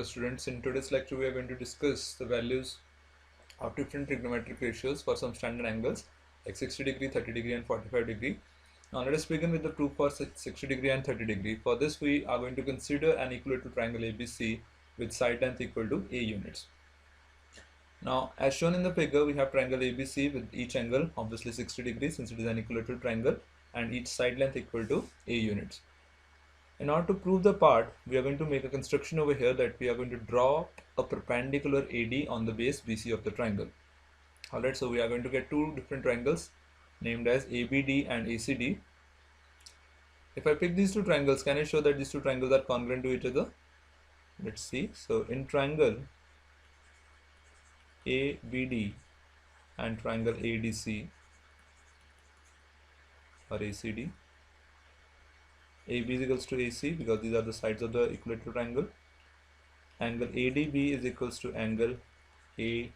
Hello students, in today's lecture we are going to discuss the values of different trigonometric ratios for some standard angles like 60 degree, 30 degree and 45 degree. Now let us begin with the proof for 60 degree and 30 degree. For this we are going to consider an equilateral triangle ABC with side length equal to A units. Now as shown in the figure, we have triangle ABC with each angle obviously 60 degrees since it is an equilateral triangle and each side length equal to A units. In order to prove the part, we are going to make a construction over here that we are going to draw a perpendicular AD on the base BC of the triangle. Alright, so we are going to get two different triangles named as ABD and ACD. If I pick these two triangles, can I show that these two triangles are congruent to each other? Let's see. So in triangle ABD and triangle ADC or ACD, AB is equals to AC because these are the sides of the equilateral triangle. Angle ADB is equals to angle ADC,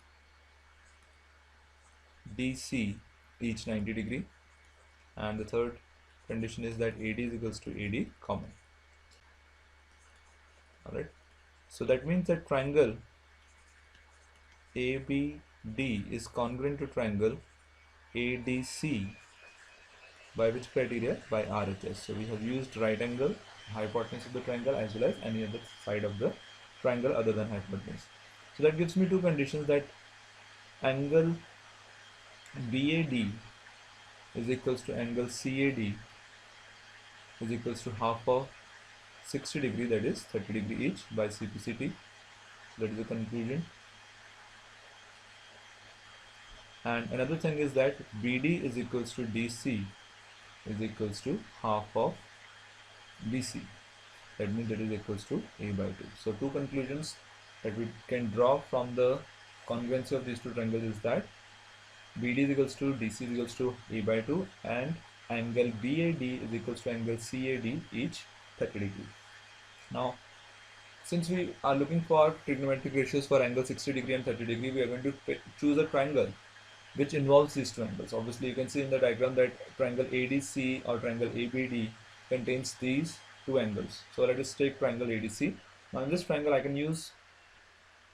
each 90 degree, and the third condition is that AD is equals to AD common. Alright, so that means that triangle ABD is congruent to triangle ADC by which criteria? By RHS. So we have used right angle, hypotenuse of the triangle, as well as any other side of the triangle other than hypotenuse. So that gives me two conditions, that angle BAD is equals to angle CAD is equals to half of 60 degree, that is 30 degree each, by CPCT. That is the conclusion. And another thing is that BD is equals to DC is equals to half of BC. That means that is equals to A by 2. So two conclusions that we can draw from the congruency of these two triangles is that BD is equals to DC is equals to A by 2 and angle BAD is equals to angle CAD, each 30 degree. Now since we are looking for trigonometric ratios for angle 60 degree and 30 degree, we are going to choose a triangle which involves these two angles. Obviously you can see in the diagram that triangle ADC or triangle ABD contains these two angles. So let us take triangle ADC. Now in this triangle I can use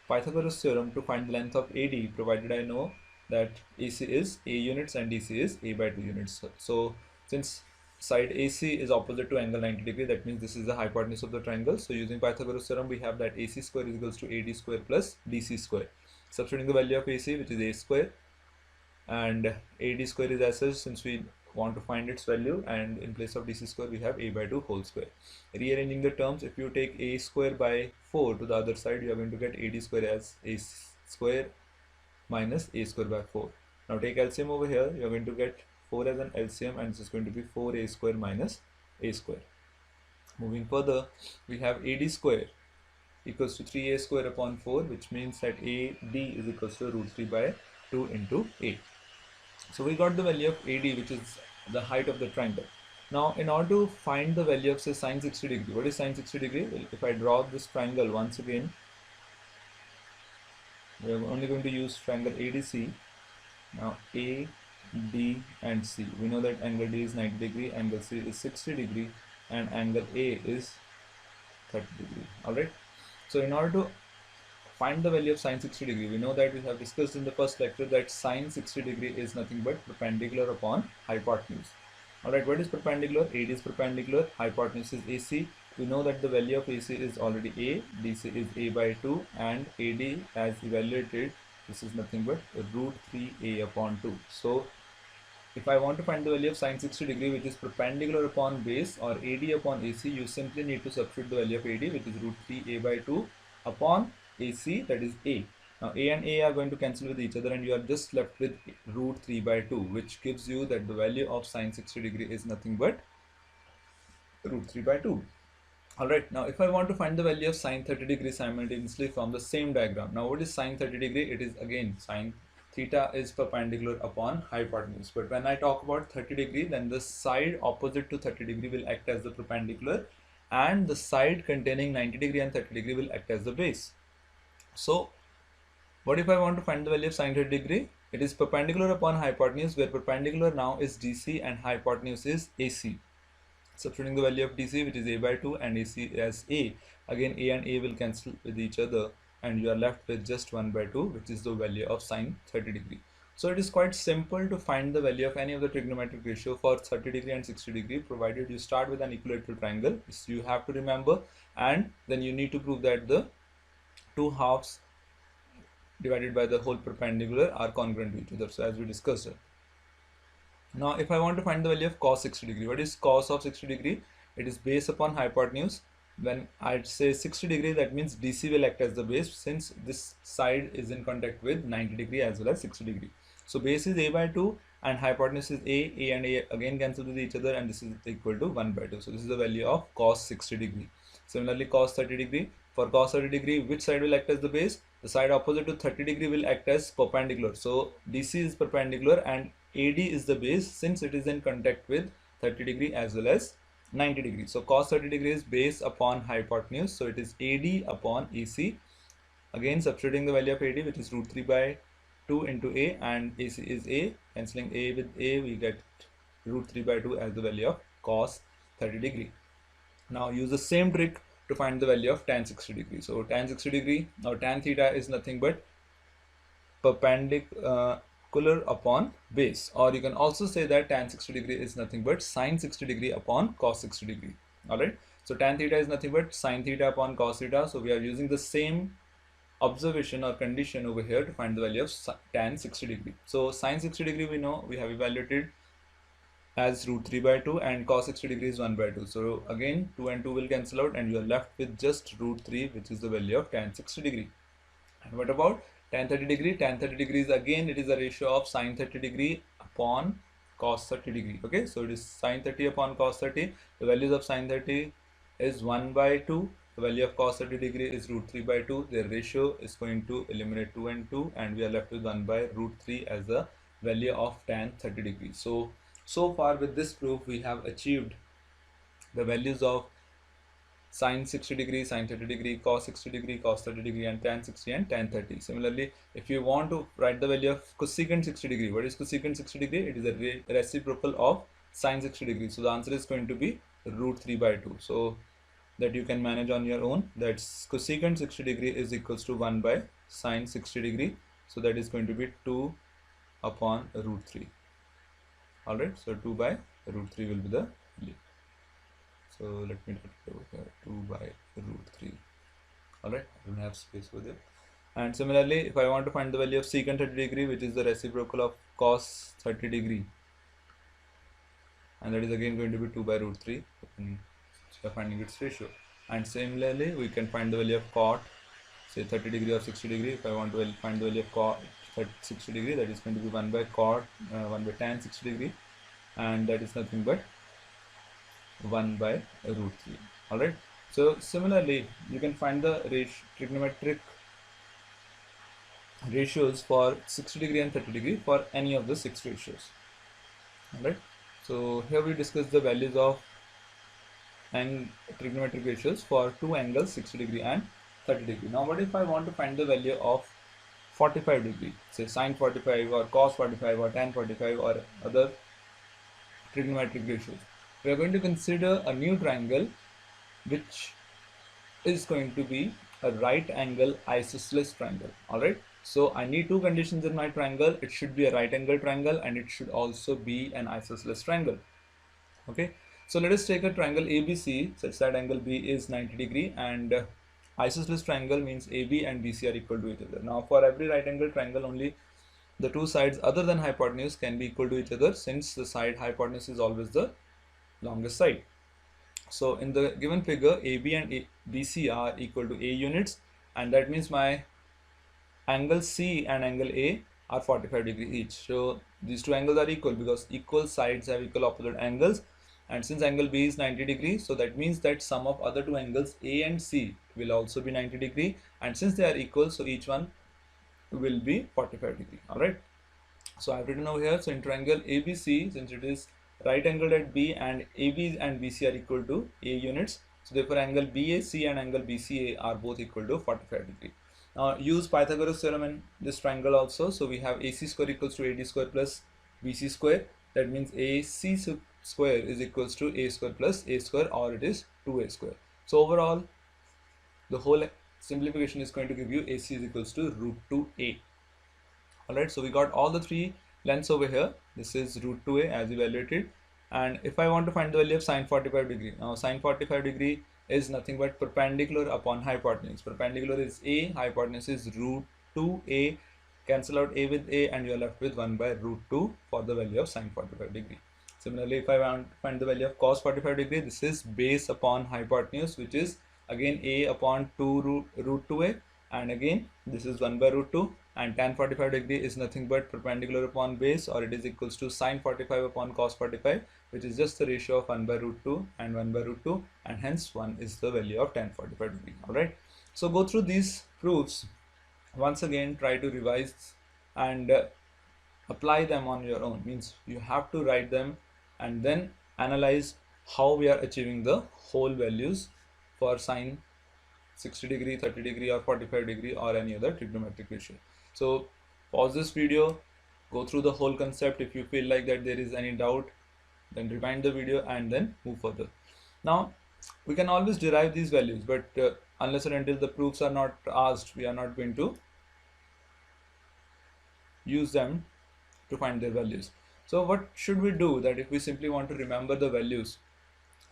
Pythagoras theorem to find the length of AD, provided I know that AC is A units and DC is A by 2 units. So since side AC is opposite to angle 90 degree, that means this is the hypotenuse of the triangle. So using Pythagoras theorem we have that AC square is equals to AD square plus DC square. Substituting the value of AC, which is A square, and AD square is as such since we want to find its value, and in place of DC square we have A by 2 whole square. Rearranging the terms, if you take A square by 4 to the other side, you are going to get AD square as A square minus A square by 4. Now take LCM over here, you are going to get 4 as an LCM, and this is going to be 4A square minus A square. Moving further, we have AD square equals to 3A square upon 4, which means that AD is equals to root 3 by 2 into A. So we got the value of AD, which is the height of the triangle. Now in order to find the value of say sine 60 degree, what is sine 60 degree? Well, if I draw this triangle once again, we are only going to use triangle ADC. Now A, D and C. We know that angle D is 90 degree, angle C is 60 degree and angle A is 30 degree. Alright. So in order to find the value of sine 60 degree, we know that we have discussed in the first lecture that sine 60 degree is nothing but perpendicular upon hypotenuse. Alright, what is perpendicular? AD is perpendicular, hypotenuse is AC. We know that the value of AC is already A, DC is A by 2 and AD as evaluated, this is nothing but root 3A upon 2. So if I want to find the value of sine 60 degree, which is perpendicular upon base, or AD upon AC, you simply need to substitute the value of AD, which is root 3A by 2 upon AC, that is A. Now A and A are going to cancel with each other and you are just left with root 3 by 2, which gives you that the value of sine 60 degree is nothing but root 3 by 2. Alright, now if I want to find the value of sine 30 degree simultaneously from the same diagram. Now what is sine 30 degree? It is again sine theta is perpendicular upon hypotenuse. But when I talk about 30 degree, then the side opposite to 30 degree will act as the perpendicular and the side containing 90 degree and 30 degree will act as the base. So what if I want to find the value of sine 30 degree? It is perpendicular upon hypotenuse, where perpendicular now is DC and hypotenuse is AC. Substituting the value of DC, which is A by 2 and AC as A, Again, a and a will cancel with each other, and you are left with just 1 by 2, which is the value of sine 30 degree. So it is quite simple to find the value of any of the trigonometric ratio for 30 degree and 60 degree, provided you start with an equilateral triangle. This you have to remember, and then you need to prove that the two halves divided by the whole perpendicular are congruent to each other. So as we discussed it. Now, if I want to find the value of cos 60 degree, what is cos of 60 degree? It is base upon hypotenuse. When I say 60 degree, that means DC will act as the base, since this side is in contact with 90 degree as well as 60 degree. So base is a by 2 and hypotenuse is a and a again cancel with each other, and this is equal to 1 by 2. So this is the value of cos 60 degree. Similarly, cos 30 degree. For cos 30 degree, which side will act as the base? The side opposite to 30 degree will act as perpendicular. So DC is perpendicular and AD is the base, since it is in contact with 30 degree as well as 90 degree. So cos 30 degree is base upon hypotenuse. So it is AD upon AC. Again, substituting the value of AD, which is root 3 by 2 into A, and AC is A. Cancelling A with A, we get root 3 by 2 as the value of cos 30 degree. Now use the same trick to find the value of tan 60 degree. So tan 60 degree, or tan theta is nothing but perpendicular upon base, or you can also say that tan 60 degree is nothing but sine 60 degree upon cos 60 degree. Alright, so tan theta is nothing but sine theta upon cos theta. So we are using the same observation or condition over here to find the value of tan 60 degree. So sine 60 degree, we know we have evaluated as root 3 by 2, and cos 60 degree is 1 by 2. So again 2 and 2 will cancel out, and you are left with just root 3, which is the value of tan 60 degree. And what about tan 30 degree? Tan 30 degree is again, it is a ratio of sine 30 degree upon cos 30 degree. Okay, so it is sine 30 upon cos 30. The values of sine 30 is 1 by 2. The value of cos 30 degree is root 3 by 2. Their ratio is going to eliminate 2 and 2, and we are left with 1 by root 3 as the value of tan 30 degree. So far with this proof, we have achieved the values of sine 60 degree, sine 30 degree, cos 60 degree, cos 30 degree, and tan 60 and tan 30. Similarly, if you want to write the value of cosecant 60 degree, what is cosecant 60 degree? It is a reciprocal of sine 60 degree. So the answer is going to be root 3 by 2. So that you can manage on your own. That's cosecant 60 degree is equals to 1 by sine 60 degree. So that is going to be 2 upon root 3. Alright, so 2 by root 3 will be the value. So let me put it over here, 2 by root 3. Alright, I don't have space for it. And similarly, if I want to find the value of secant 30 degree, which is the reciprocal of cos 30 degree, and that is again going to be 2 by root 3, and we are finding its ratio. And similarly, we can find the value of cot, say 30 degree or 60 degree. If I want to find the value of cot 60 degree, that is going to be 1 by cot 1 by tan 60 degree, and that is nothing but 1 by root 3. Alright, so similarly, you can find the trigonometric ratios for 60 degree and 30 degree for any of the 6 ratios. Alright, so here we discuss the values of trigonometric ratios for two angles 60 degree and 30 degree. Now what if I want to find the value of 45 degree, say sine 45 or cos 45 or tan 45 or other trigonometric ratios? We are going to consider a new triangle which is going to be a right angle isosceles triangle. Alright, so I need two conditions in my triangle. It should be a right angle triangle, and it should also be an isosceles triangle. Okay, so let us take a triangle ABC such that angle B is 90 degree, and isosceles triangle means AB and BC are equal to each other. Now for every right angle triangle, only the two sides other than hypotenuse can be equal to each other, since the side hypotenuse is always the longest side. So in the given figure, AB and BC are equal to A units, and that means my angle C and angle A are 45 degree each. So these two angles are equal because equal sides have equal opposite angles, and since angle B is 90 degree, so that means that sum of other two angles A and C will also be 90 degree, and since they are equal, so each one will be 45 degree. Alright, so I have written over here, so in triangle ABC, since it is right angled at B and AB and BC are equal to A units, so therefore angle BAC and angle BCA are both equal to 45 degree. Now use Pythagoras theorem in this triangle also. So we have AC square equals to AD square plus BC square. That means AC square is equals to A square plus A square, or it is 2A square. So overall, the whole simplification is going to give you AC is equals to root 2a. Alright, so we got all the three lengths over here. This is root 2a as evaluated. And if I want to find the value of sine 45 degree, now sine 45 degree is nothing but perpendicular upon hypotenuse. Perpendicular is a, hypotenuse is root 2a. Cancel out a with a and you are left with 1 by root 2 for the value of sine 45 degree. Similarly, if I want to find the value of cos 45 degree, this is base upon hypotenuse, which is again a upon 2 root 2a, and again this is 1 by root 2, and tan 45 degree is nothing but perpendicular upon base, or it is equals to sine 45 upon cos 45, which is just the ratio of 1 by root 2 and 1 by root 2, and hence 1 is the value of tan 45 degree. Alright, so go through these proofs once again, try to revise and apply them on your own. Means you have to write them and then analyze how we are achieving the whole values for sine 60 degree, 30 degree or 45 degree or any other trigonometric ratio. So pause this video, go through the whole concept. If you feel like that there is any doubt, then rewind the video and then move further. Now we can always derive these values, but unless and until the proofs are not asked, we are not going to use them to find their values. So what should we do? That if we simply want to remember the values,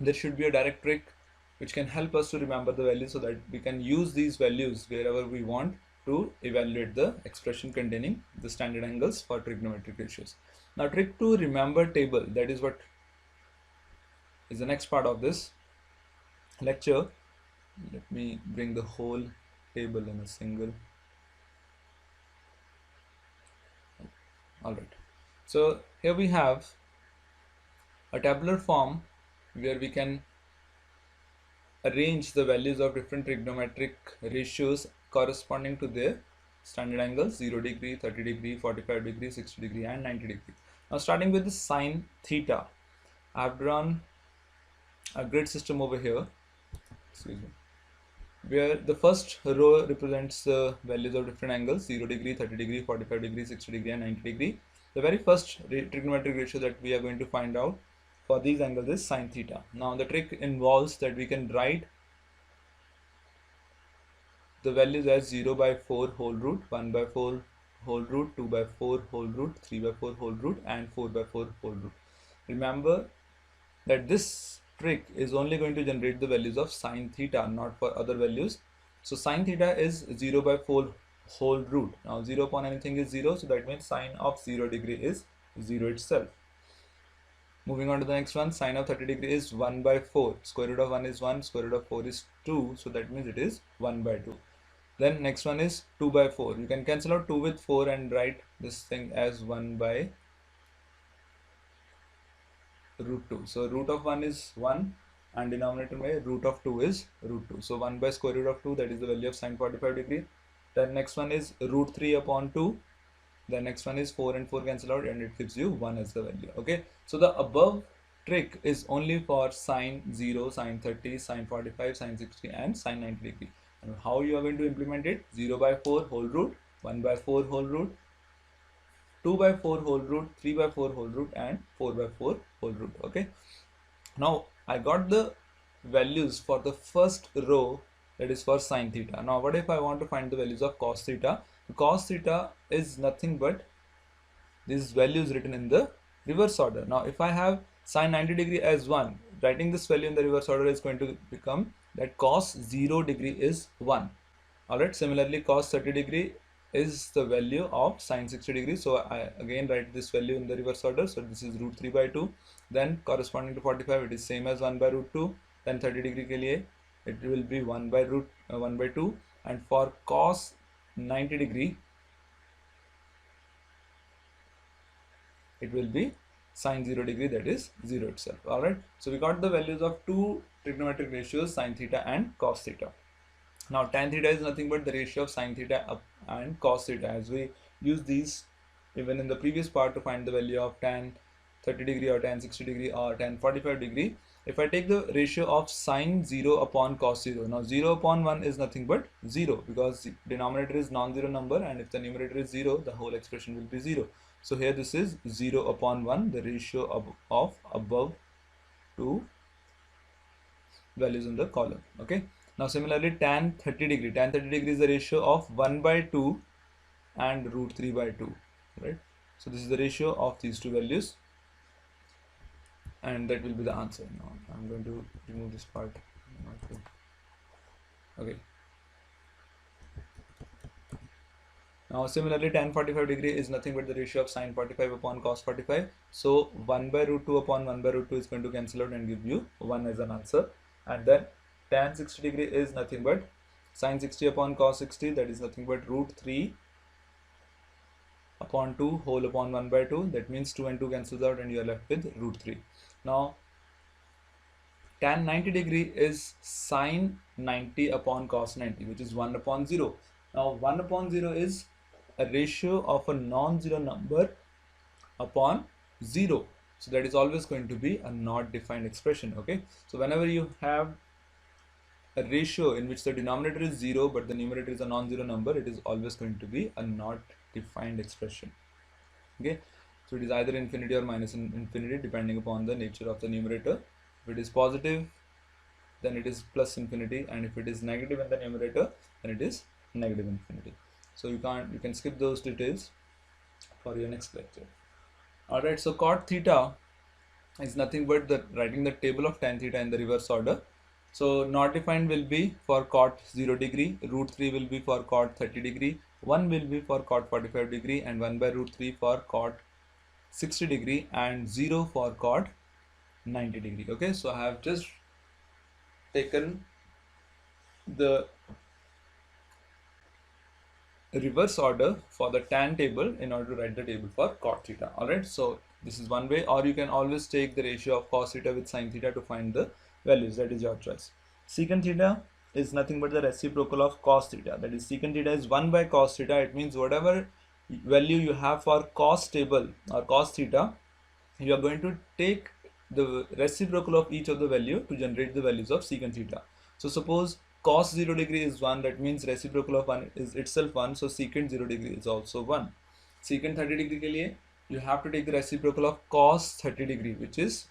there should be a direct trick which can help us to remember the values so that we can use these values wherever we want to evaluate the expression containing the standard angles for trigonometric ratios. Now trick to remember table, that is what is the next part of this lecture. Let me bring the whole table in a single. Alright, so here we have a tabular form where we can arrange the values of different trigonometric ratios corresponding to their standard angles: 0 degree, 30 degree, 45 degree, 60 degree and 90 degree. Now starting with the sine theta, I have drawn a grid system over here, where the first row represents the values of different angles: 0 degree, 30 degree, 45 degree, 60 degree and 90 degree. The very first trigonometric ratio that we are going to find out for these angles is sine theta. Now the trick involves that we can write the values as 0 by 4 whole root, 1 by 4 whole root, 2 by 4 whole root, 3 by 4 whole root and 4 by 4 whole root. Remember that this trick is only going to generate the values of sine theta, not for other values. So sine theta is 0 by 4 whole root. Now 0 upon anything is 0, so that means sine of 0 degree is 0 itself. Moving on to the next one, sine of 30 degree is 1 by 4. Square root of 1 is 1, square root of 4 is 2, so that means it is 1 by 2. Then next one is 2 by 4. You can cancel out 2 with 4 and write this thing as 1 by root 2. So root of 1 is 1 and denominator mein root of 2 is root 2. So 1 by square root of 2, that is the value of sine 45 degree. Then next one is root 3 upon 2. The next one is 4 and 4 cancel out and it gives you 1 as the value. Okay, so the above trick is only for sine 0, sine 30, sine 45, sine 60 and sine 90 degree. And how you are going to implement it? 0 by 4 whole root, 1 by 4 whole root, 2 by 4 whole root, 3 by 4 whole root and 4 by 4 whole root. Okay, now I got the values for the first row, that is for sine theta. Now what if I want to find the values of cos theta? Cos theta is nothing but these values written in the reverse order. Now if I have sine 90 degree as 1, writing this value in the reverse order is going to become that cos 0 degree is 1. Alright, similarly cos 30 degree is the value of sine 60 degree, so I again write this value in the reverse order. So this is root 3 by 2. Then corresponding to 45, it is same as 1 by root 2. Then 30 degree ke liye it will be 1 by 2, and for cos 90 degree it will be sine 0 degree, that is 0 itself. Alright, so we got the values of two trigonometric ratios, sine theta and cos theta. Now tan theta is nothing but the ratio of sine theta and cos theta, as we use these even in the previous part to find the value of tan 30 degree or tan 60 degree or tan 45 degree. If I take the ratio of sine 0 upon cos 0, now 0 upon 1 is nothing but 0, because the denominator is non-zero number, and if the numerator is 0, the whole expression will be 0. So here this is 0 upon 1, the ratio of above two values in the column. Okay, Now similarly tan 30 degree. Tan 30 degree is the ratio of 1 by 2 and root 3 by 2, right? So this is the ratio of these two values, and that will be the answer. Now I'm going to remove this part. Okay. Now similarly tan 45 degree is nothing but the ratio of sin 45 upon cos 45. So 1 by root 2 upon 1 by root 2 is going to cancel out and give you 1 as an answer. And then tan 60 degree is nothing but sin 60 upon cos 60, that is nothing but root 3 upon 2 whole upon 1 by 2. That means 2 and 2 cancels out and you are left with root 3. Now tan 90 degree is sin 90 upon cos 90, which is 1 upon 0. Now 1 upon 0 is a ratio of a non-zero number upon 0. So that is always going to be a not defined expression. Okay. So whenever you have a ratio in which the denominator is 0 but the numerator is a non-zero number, it is always going to be a not defined expression. Okay. So it is either infinity or minus infinity depending upon the nature of the numerator. If it is positive, then it is plus infinity, and if it is negative in the numerator, then it is negative infinity. So you can skip those details for your next lecture. Alright, so cot theta is nothing but writing the table of tan theta in the reverse order. So not defined will be for cot 0 degree, root 3 will be for cot 30 degree, 1 will be for cot 45 degree, and 1 by root 3 for cot 60 degree, and 0 for cot 90 degree. Okay, so I have just taken the reverse order for the tan table in order to write the table for cot theta. Alright, so this is one way, or you can always take the ratio of cos theta with sin theta to find the values. That is your choice. Secant theta is nothing but the reciprocal of cos theta. That is, secant theta is 1 by cos theta. It means whatever value you have for cos table or cos theta, you are going to take the reciprocal of each of the value to generate the values of secant theta. So suppose cos 0 degree is 1, that means reciprocal of 1 is itself 1, so secant 0 degree is also 1. Secant 30 degree के लिए you have to take the reciprocal of cos 30 degree, which is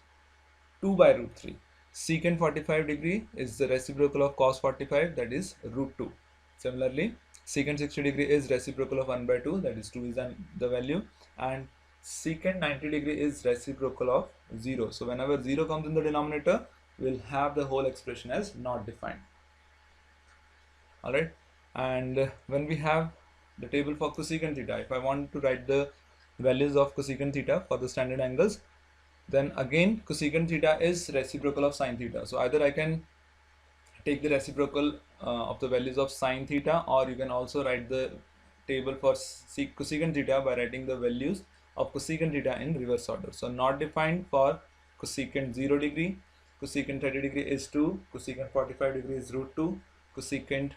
2 by root 3. Secant 45 degree is the reciprocal of cos 45, that is root 2. Similarly, secant 60 degree is reciprocal of 1 by 2, that is 2 is the value, and secant 90 degree is reciprocal of 0. So whenever 0 comes in the denominator, we'll have the whole expression as not defined. Alright, and when we have the table for cosecant theta, if I want to write the values of cosecant theta for the standard angles, then again cosecant theta is reciprocal of sin theta. So either I can take the reciprocal of the values of sin theta, or you can also write the table for cosecant theta by writing the values of cosecant theta in reverse order. So not defined for cosecant 0 degree, cosecant 30 degree is 2, cosecant 45 degree is root 2, cosecant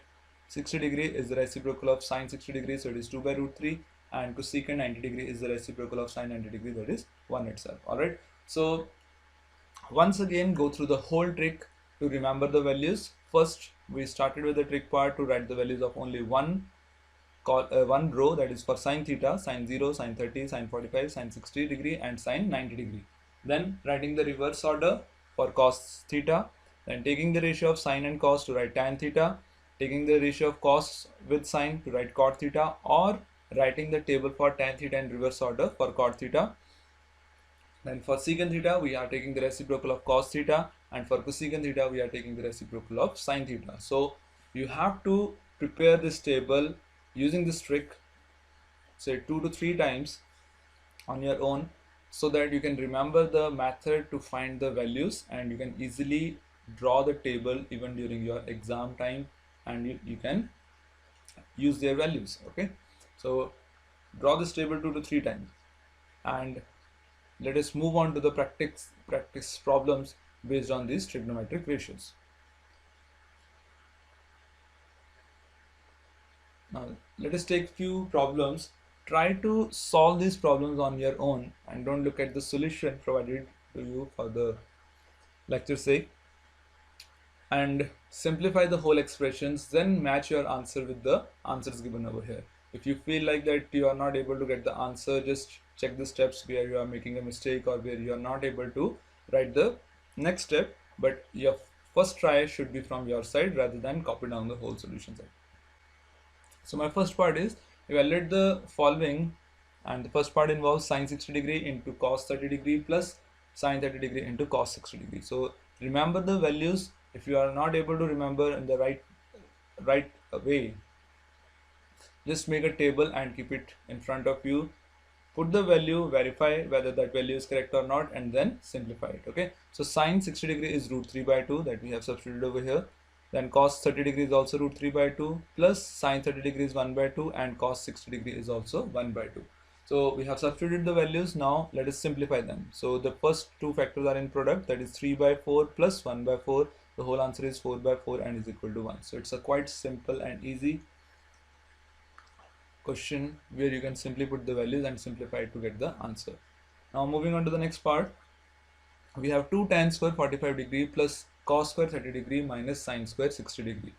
60 degree is the reciprocal of sin 60 degree, so it is 2 by root 3, and cosecant 90 degree is the reciprocal of sin 90 degree, that is 1 itself. Alright, so once again go through the whole trick to remember the values. First we started with the trick part to write the values of only one row, that is for sin theta, sin 0, sin 30, sin 45, sin 60 degree, and sin 90 degree. Then writing the reverse order for cos theta, then taking the ratio of sin and cos to write tan theta, taking the ratio of cos with sin to write cot theta, or writing the table for tan theta in reverse order for cot theta. Then for secant theta, we are taking the reciprocal of cos theta, and for cosecant theta, we are taking the reciprocal of sin theta. So you have to prepare this table using this trick, say 2 to 3 times on your own, so that you can remember the method to find the values, and you can easily draw the table even during your exam time, and you can use their values. Okay, so draw this table 2 to 3 times, and let us move on to the practice problems based on these trigonometric ratios. Now let us take few problems. Try to solve these problems on your own and don't look at the solution provided to you for the lecture's sake, and simplify the whole expressions, then match your answer with the answers given over here. If you feel like that you are not able to get the answer, just check the steps where you are making a mistake or where you are not able to write the next step, but you first try should be from your side rather than copy down the whole solution set. So my first part is evaluate the following, and the first part involves sine 60 degree into cos 30 degree plus sine 30 degree into cos 60 degree. So remember the values. If you are not able to remember in the right way, just make a table and keep it in front of you. Put the value, verify whether that value is correct or not, and then simplify it. Okay, so sine 60 degree is root 3 by 2 that we have substituted over here. Then cos 30 degree is also root 3 by 2 plus sine 30 degree is 1 by 2 and cos 60 degree is also 1 by 2. So we have substituted the values. Now let us simplify them. So the first two factors are in product, that is 3 by 4 plus 1 by 4. The whole answer is 4 by 4 and is equal to 1. So it's a quite simple and easy question where you can simply put the values and simplify it to get the answer. Now moving on to the next part, we have 2 tan square 45 degree plus cos square 30 degree minus sine square 60 degree.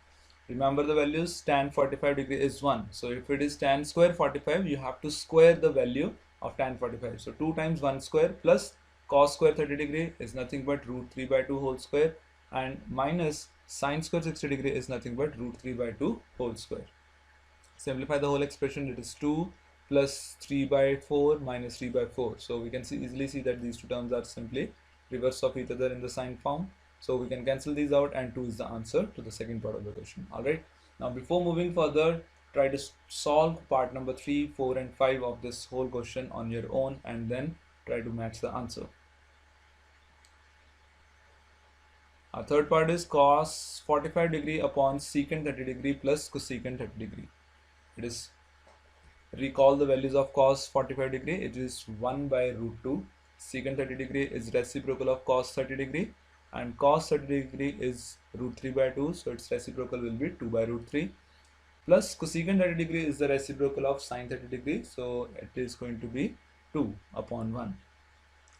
Remember the values, tan 45 degree is 1. So if it is tan square 45, you have to square the value of tan 45. So 2 times 1 square plus cos square 30 degree is nothing but root 3 by 2 whole square, and minus sine square 60 degree is nothing but root 3 by 2 whole square. Simplify the whole expression, it is 2 plus 3 by 4 minus 3 by 4. So we can easily see that these two terms are simply reverse of each other in the sign form. So we can cancel these out, and 2 is the answer to the second part of the question. Alright, now before moving further, try to solve part number 3, 4 and 5 of this whole question on your own, and then try to match the answer. Our third part is cos 45 degree upon secant 30 degree plus cosecant 30 degree. It is, recall the values of cos 45 degree, it is 1 by root 2. Secant 30 degree is reciprocal of cos 30 degree, and cos 30 degree is root 3 by 2, so its reciprocal will be 2 by root 3. Plus cosecant 30 degree is the reciprocal of sine 30 degree, so it is going to be 2 upon 1.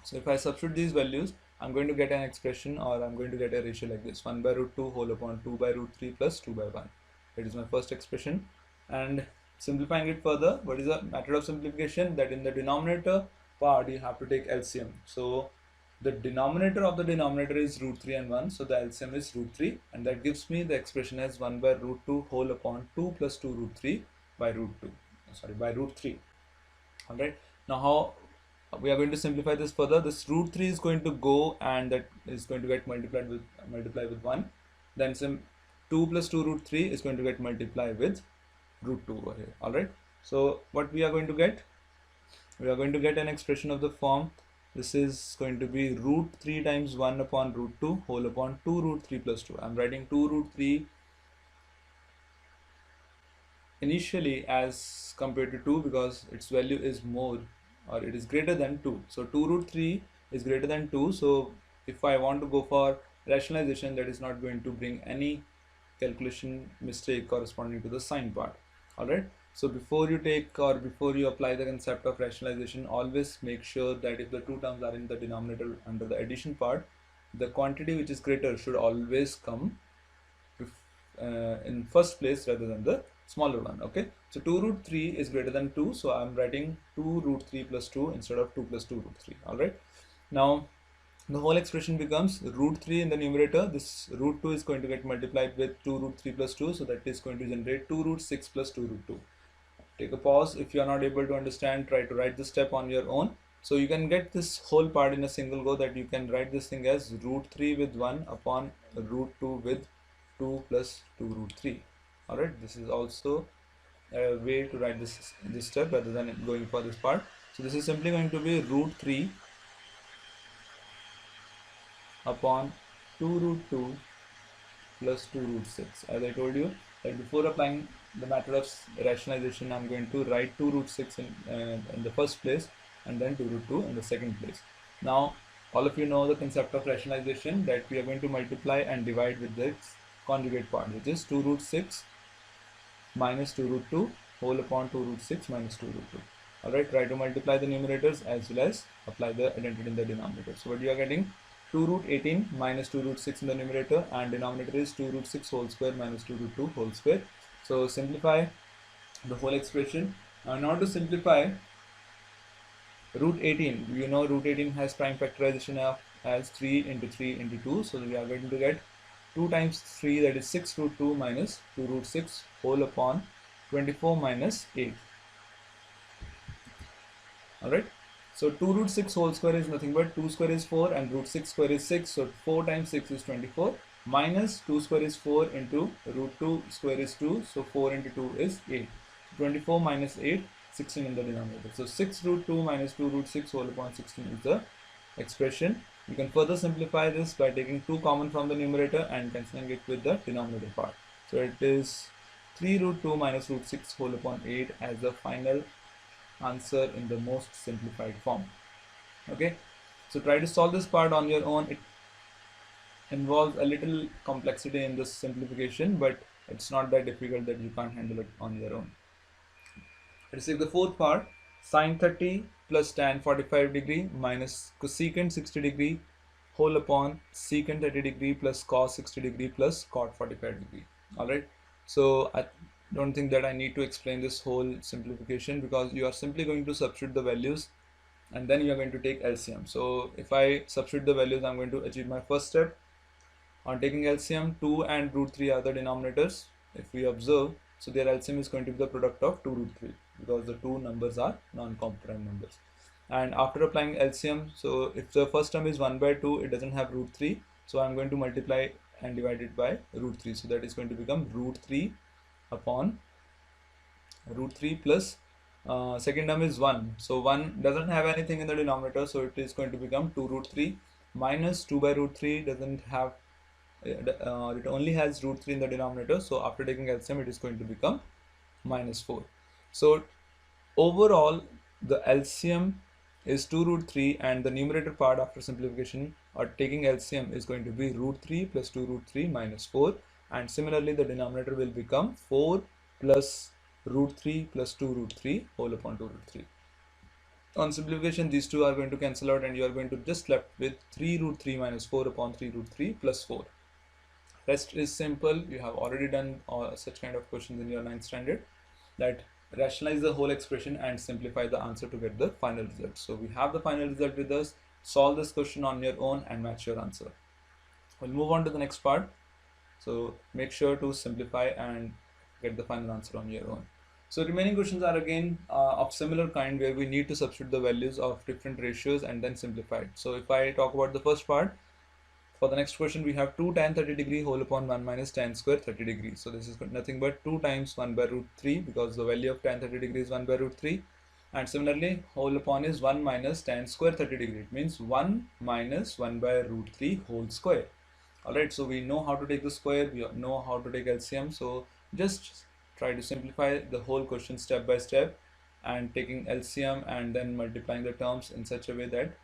So if I substitute these values, I'm going to get an expression, or I'm going to get a ratio like this: 1 by root 2 whole upon 2 by root 3 plus 2 by 1. That is my first expression. And simplifying it further, what is the method of simplification? That in the denominator part you have to take LCM. So the denominator of the denominator is root 3 and 1, so the LCM is root 3, and that gives me the expression as 1 by root 2 whole upon 2 plus 2 root 3 by root 2, by root 3. Alright, now how we are going to simplify this further? This root 3 is going to go, and that is going to get multiplied with 1. Then 2 plus 2 root 3 is going to get multiplied with root 2 over here. Alright, so what we are going to get? We are going to get an expression of the form, this is going to be root 3 times 1 upon root 2 whole upon 2 root 3 plus 2. I am writing 2 root 3 initially as compared to 2 because its value is more, or it is greater than 2. So 2 root 3 is greater than 2. So if I want to go for rationalization, that is not going to bring any calculation mistake corresponding to the sign part. Alright, so before you take, or before you apply the concept of rationalization, always make sure that if the two terms are in the denominator under the addition part, the quantity which is greater should always come in first place rather than the smaller one. Okay, so 2 root 3 is greater than 2, so I'm writing 2 root 3 plus 2 instead of 2 plus 2 root 3. Alright, now the whole expression becomes root 3 in the numerator. This root 2 is going to get multiplied with 2 root 3 plus 2, so that is going to generate 2 root 6 plus 2 root 2. Take a pause. If you are not able to understand, try to write this step on your own. So you can get this whole part in a single go, that you can write this thing as root 3 with 1 upon root 2 with 2 plus 2 root 3. Alright, this is also a way to write this step rather than going for this part. So this is simply going to be root 3 upon 2 root 2 plus 2 root 6. As I told you that before applying the method of rationalization, I'm going to write 2 root 6 in the first place, and then 2 root 2 in the second place. Now all of you know the concept of rationalization, that we are going to multiply and divide with this conjugate part, which is 2 root 6 minus 2 root 2 whole upon 2 root 6 minus 2 root 2. Alright, try to multiply the numerators as well as apply the identity in the denominator. So what you are getting? 2 root 18 minus 2 root 6 in the numerator, and denominator is 2 root 6 whole square minus 2 root 2 whole square. So simplify the whole expression. Now in order to simplify root 18, you know root 18 has prime factorization of as 3 into 3 into 2. So we are going to get 2 times 3, that is 6 root 2 minus 2 root 6 whole upon 24 minus 8. Alright, so 2 root 6 whole square is nothing but 2 square is 4 and root 6 square is 6, so 4 times 6 is 24 minus 2 square is 4 into root 2 square is 2, so 4 into 2 is 8. 24 minus 8, 16 in the denominator. So 6 root 2 minus 2 root 6 whole upon 16 is the expression. You can further simplify this by taking 2 common from the numerator and cancelling it with the denominator part. So it is 3 root 2 minus root 6 whole upon 8 as the final answer in the most simplified form. Okay, so try to solve this part on your own. It involves a little complexity in this simplification, but it's not that difficult that you can't handle it on your own. Let's take the fourth part. Sine 30 plus tan 45 degree minus cosecant 60 degree whole upon secant 30 degree plus cos 60 degree plus cot 45 degree. Alright, so I don't think that I need to explain this whole simplification, because you are simply going to substitute the values and then you are going to take LCM. So if I substitute the values, I'm going to achieve my first step. On taking LCM, 2 and root 3 are the denominators. If we observe, so their LCM is going to be the product of 2 root 3, because the two numbers are non-comp prime numbers. And after applying LCM, so if the first term is 1 by 2, it doesn't have root 3, so I'm going to multiply and divide it by root 3, so that is going to become root 3 upon root 3 plus second term is 1, so 1 doesn't have anything in the denominator, so it is going to become 2 root 3 minus 2 by root 3 doesn't have it only has root 3 in the denominator, so after taking LCM it is going to become minus 4. So overall the LCM is 2 root 3 and the numerator part after simplification or taking LCM is going to be root 3 plus 2 root 3 minus 4, and similarly the denominator will become 4 plus root 3 plus 2 root 3 whole upon 2 root 3. On simplification, these two are going to cancel out and you are going to just left with 3 root 3 minus 4 upon 3 root 3 plus 4. Rest is simple. You have already done such kind of questions in your 9th standard, that rationalize the whole expression and simplify the answer to get the final result. So we have the final result with us. Solve this question on your own and match your answer. We'll move on to the next part. So make sure to simplify and get the final answer on your own. So remaining questions are again of similar kind, where we need to substitute the values of different ratios and then simplify it. So if I talk about the first part, for the next question we have 2 tan 30 degree whole upon 1 minus tan square 30 degree. So this is nothing but 2 times 1 by root 3, because the value of tan 30 degree is 1 by root 3, and similarly whole upon is 1 minus tan square 30 degree. It means 1 minus 1 by root 3 whole square. Alright, so we know how to take the square, we know how to take LCM, so just try to simplify the whole question step by step and taking LCM and then multiplying the terms in such a way that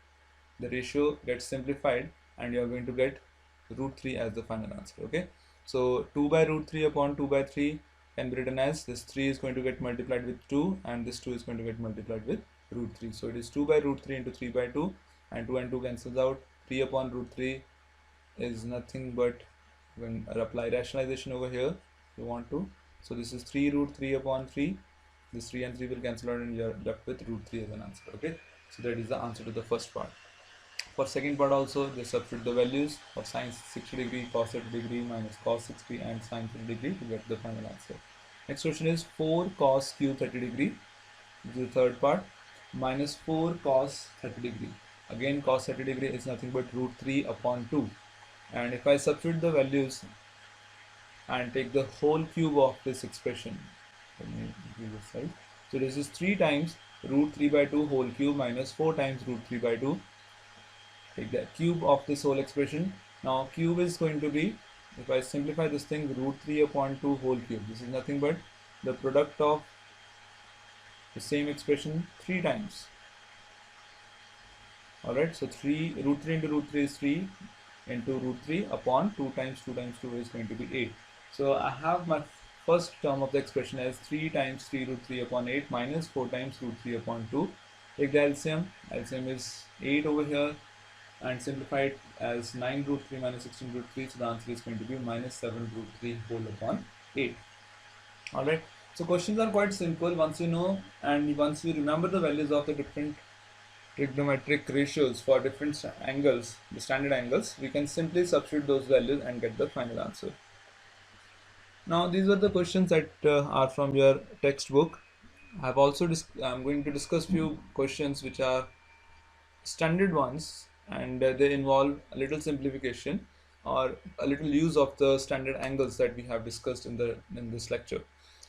the ratio gets simplified and you are going to get root 3 as the final answer. Okay, so 2 by root 3 upon 2 by 3 can be written as this 3 is going to get multiplied with 2 and this 2 is going to get multiplied with root 3. So it is 2 by root 3 into 3 by 2, and 2 and 2 cancels out. 3 upon root 3 is nothing but, when apply rationalization over here you want to, so this is 3 root 3 upon 3, this 3 and 3 will cancel out and you are left with root 3 as an answer. Okay, so that is the answer to the first part. For second part also, they substitute the values of sine 60 degree, cos 30 degree minus cos 60 and sine 30 degree to get the final answer. Next question is 4 cos cube 30 degree, this is the third part, minus 4 cos 30 degree. Again cos 30 degree is nothing but root 3 upon 2, and if I substitute the values and take the whole cube of this expression, let me give this side. So this is 3 times root 3 by 2 whole cube minus 4 times root 3 by 2. Take the cube of this whole expression. Now cube is going to be, if I simplify this thing, root 3 upon 2 whole cube. This is nothing but the product of the same expression 3 times. Alright, so root 3 into root 3 is 3 into root 3 upon 2 times 2 times 2 is going to be 8. So I have my first term of the expression as 3 times 3 root 3 upon 8 minus 4 times root 3 upon 2. Take the LCM. LCM is 8 over here, and simplify it as 9 root 3 minus 16 root 3, so the answer is going to be minus 7 root 3 whole upon 8. Alright, so questions are quite simple once you know and once you remember the values of the different trigonometric ratios for different angles, the standard angles, we can simply substitute those values and get the final answer. Now these are the questions that are from your textbook. I'm going to discuss few questions which are standard ones, and they involve a little simplification or a little use of the standard angles that we have discussed in this lecture.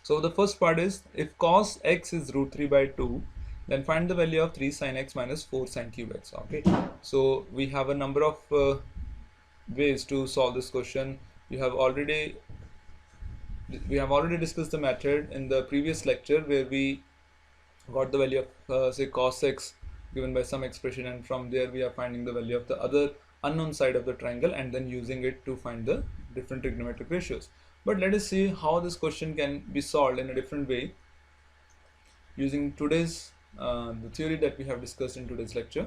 So the first part is, if cos x is root 3 by 2, then find the value of 3 sin x minus 4 sin cube x. Okay, so we have a number of ways to solve this question. We have already discussed the method in the previous lecture, where we got the value of say cos x given by some expression, and from there we are finding the value of the other unknown side of the triangle and then using it to find the different trigonometric ratios. But let us see how this question can be solved in a different way using today's the theory that we have discussed in today's lecture.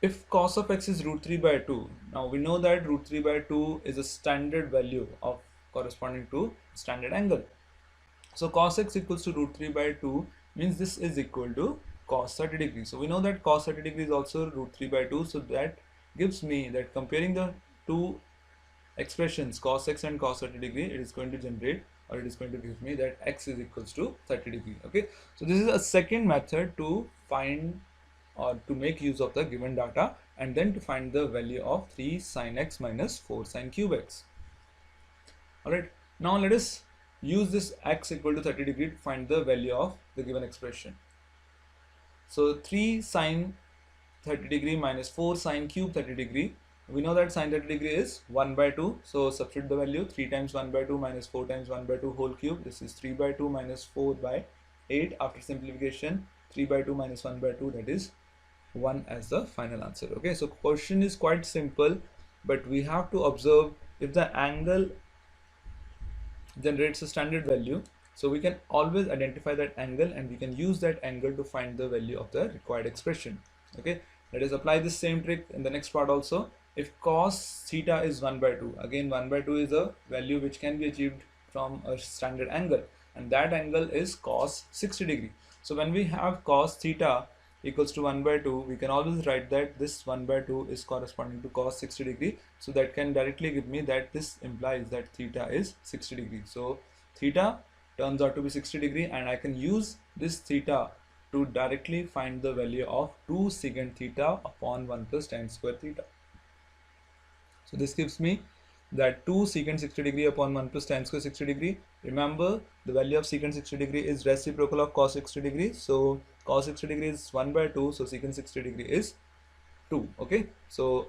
If cos of x is root 3 by 2, now we know that root 3 by 2 is a standard value of corresponding to standard angle. So cos x equals to root 3 by 2 means this is equal to cos 30 degrees. So we know that cos 30 degrees is also root 3 by 2. So that gives me that comparing the two expressions, cos x and cos 30 degree, it is going to generate, or it is going to give me that x is equals to 30 degree. Okay, so this is a second method to find or to make use of the given data and then to find the value of 3 sin x minus 4 sin cube x. Alright, now let us use this x equal to 30 degree to find the value of the given expression. So 3 sin 30 degree minus 4 sin cube 30 degree, we know that sin 30 degree is 1 by 2, so substitute the value. 3 times 1 by 2 minus 4 times 1 by 2 whole cube, this is 3 by 2 minus 4 by 8. After simplification, 3 by 2 minus 1 by 2, that is 1 as the final answer. Okay, so question is quite simple, but we have to observe if the angle generates a standard value, so we can always identify that angle and we can use that angle to find the value of the required expression. Okay, let us apply this same trick in the next part also. If cos theta is 1 by 2, again 1 by 2 is a value which can be achieved from a standard angle, and that angle is cos 60 degree. So when we have cos theta equals to 1 by 2, we can always write that this 1 by 2 is corresponding to cos 60 degree. So that can directly give me that this implies that theta is 60 degree. So theta turns out to be 60 degree, and I can use this theta to directly find the value of 2 secant theta upon 1 plus tan square theta. So this gives me that 2 secant 60 degree upon 1 plus tan square 60 degree. Remember, the value of secant 60 degree is reciprocal of cos 60 degree. So cos 60 degree is 1 by 2. So secant 60 degree is 2. Okay. So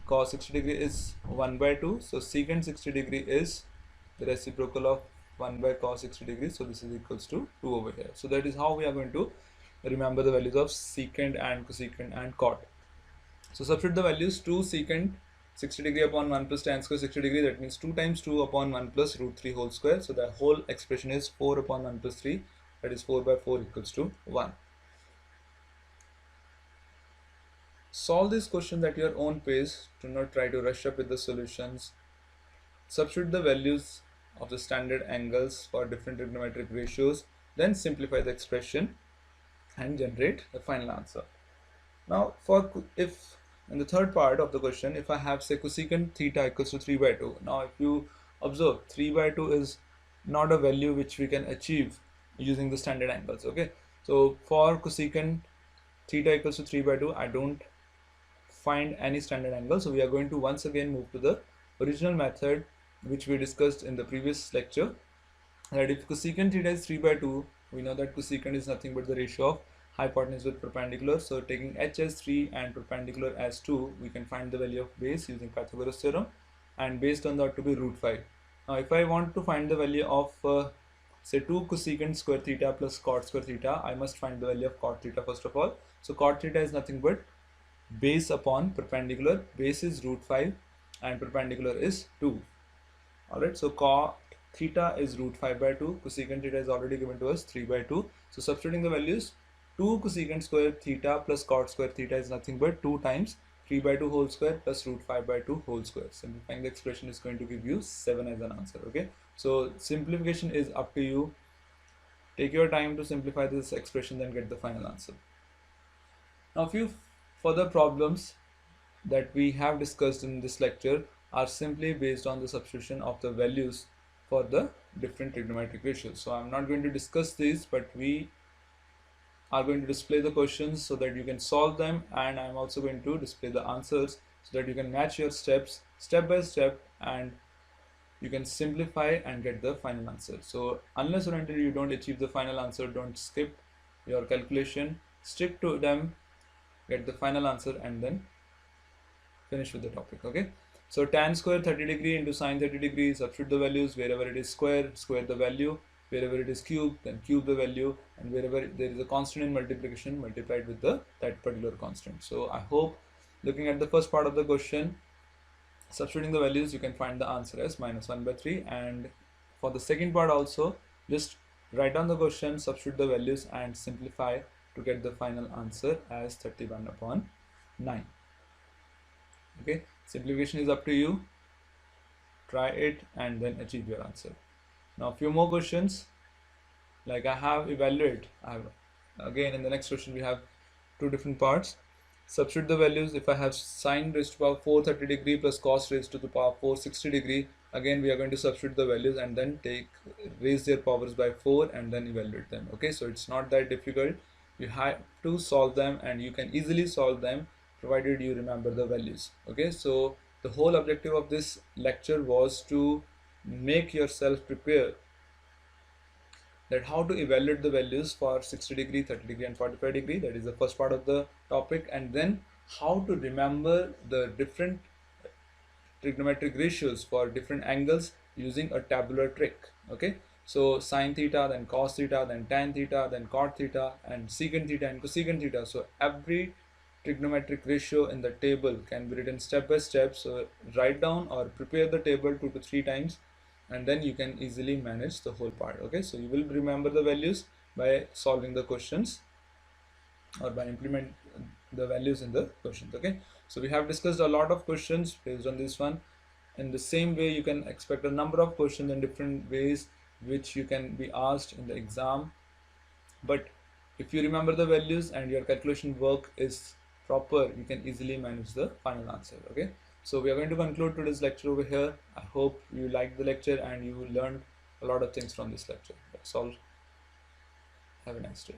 cos 60 degree is 1 by 2. So secant 60 degree is the reciprocal of 1 by cos 60 degree. So this is equals to 2 over here. So that is how we are going to remember the values of secant and cosecant and cot. So substitute the values. 2 secant 60 degree upon 1 plus tan square 60 degree, that means 2 times 2 upon 1 plus root 3 whole square. So the whole expression is 4 upon 1 plus 3, that is 4 by 4 equals to 1. Solve this question at your own pace. Do not try to rush up with the solutions. Substitute the values of the standard angles for different trigonometric ratios, then simplify the expression and generate the final answer. Now if in the third part of the question, if I have say cosecant theta equals to 3 by 2. Now if you observe, 3 by 2 is not a value which we can achieve using the standard angles. Okay, so for cosecant theta equals to 3 by 2, I don't find any standard angle. So we are going to once again move to the original method which we discussed in the previous lecture, that if cosecant theta is 3 by 2, we know that cosecant is nothing but the ratio of hypotenuse with perpendicular. So taking h as 3 and perpendicular as 2, we can find the value of base using Pythagoras theorem, and base turns out to be root 5. Now if I want to find the value of say 2 cosecant square theta plus cot square theta, I must find the value of cot theta first of all. So cot theta is nothing but base upon perpendicular. Base is root 5 and perpendicular is 2. Alright, so cot theta is root 5 by 2. Cosecant theta is already given to us 3 by 2. So substituting the values, 2 cosecant square theta plus cot square theta is nothing but 2 times 3 by 2 whole square plus root 5 by 2 whole square. Simplifying the expression is going to give you 7 as an answer. Okay, so simplification is up to you. Take your time to simplify this expression, then get the final answer. Now, a few further problems that we have discussed in this lecture are simply based on the substitution of the values for the different trigonometric ratios. So I'm not going to discuss these, but we are going to display the questions so that you can solve them, and I'm also going to display the answers so that you can match your steps step by step, and you can simplify and get the final answer. So unless or until you don't achieve the final answer, don't skip your calculation, stick to them, get the final answer, and then finish with the topic. Okay, so tan square 30 degree into sine 30 degree, substitute the values. Wherever it is square, square the value. Wherever it is cube, then cube the value, and wherever there is a constant in multiplication, multiplied with the that particular constant. So I hope, looking at the first part of the question, substituting the values, you can find the answer as minus 1 by 3. And for the second part also, just write down the question, substitute the values, and simplify to get the final answer as 31 upon 9. Okay, simplification is up to you. Try it and then achieve your answer. Now, a few more questions. Like I have evaluate. Again, in the next question we have two different parts. Substitute the values. If I have sine raised to the power 430 degree plus cos raised to the power 460 degree, again we are going to substitute the values and then raise their powers by 4 and then evaluate them. Okay, so it's not that difficult. You have to solve them, and you can easily solve them provided you remember the values. Okay, so the whole objective of this lecture was to make yourself prepare that how to evaluate the values for 60 degree, 30 degree and 45 degree. That is the first part of the topic. And then how to remember the different trigonometric ratios for different angles using a tabular trick. Okay, so sine theta, then cos theta, then tan theta, then cot theta, and secant theta and cosecant theta. So every trigonometric ratio in the table can be written step by step. So write down or prepare the table 2 to 3 times, and then you can easily manage the whole part. Okay, so you will remember the values by solving the questions or by implement the values in the questions. Okay, so we have discussed a lot of questions based on this one. In the same way, you can expect a number of questions in different ways which you can be asked in the exam, but if you remember the values and your calculation work is proper, you can easily manage the final answer. Okay, so we are going to conclude today's lecture over here. I hope you liked the lecture and you learned a lot of things from this lecture. That's all. Have a nice day.